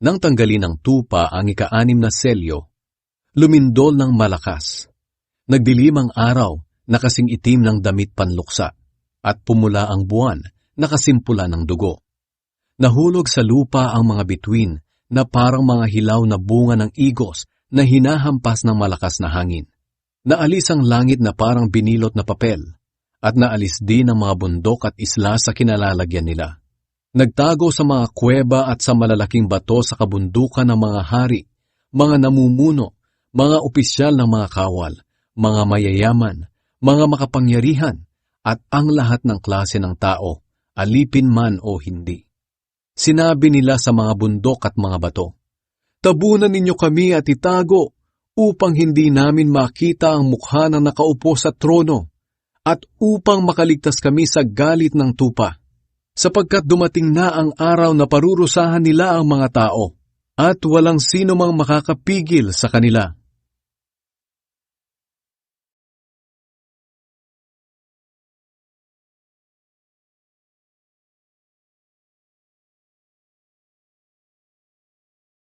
Nang tanggalin ng tupa ang ika-6 na selyo, lumindol ng malakas. Nagdilim ang araw na kasing itim ng damit panluksa, at pumula ang buwan na kasimpula ng dugo. Nahulog sa lupa ang mga bituin na parang mga hilaw na bunga ng igos na hinahampas ng malakas na hangin. Naalis ang langit na parang binilot na papel, at naalis din ang mga bundok at isla sa kinalalagyan nila. Nagtago sa mga kuweba at sa malalaking bato sa kabundukan ng mga hari, mga namumuno, mga opisyal ng mga kawal, mga mayayaman, mga makapangyarihan, at ang lahat ng klase ng tao, alipin man o hindi. Sinabi nila sa mga bundok at mga bato, "Tabunan ninyo kami at itago, upang hindi namin makita ang mukha ng nakaupo sa trono, at upang makaligtas kami sa galit ng tupa. Sapagkat dumating na ang araw na parurusahan nila ang mga tao, at walang sino mang makakapigil sa kanila."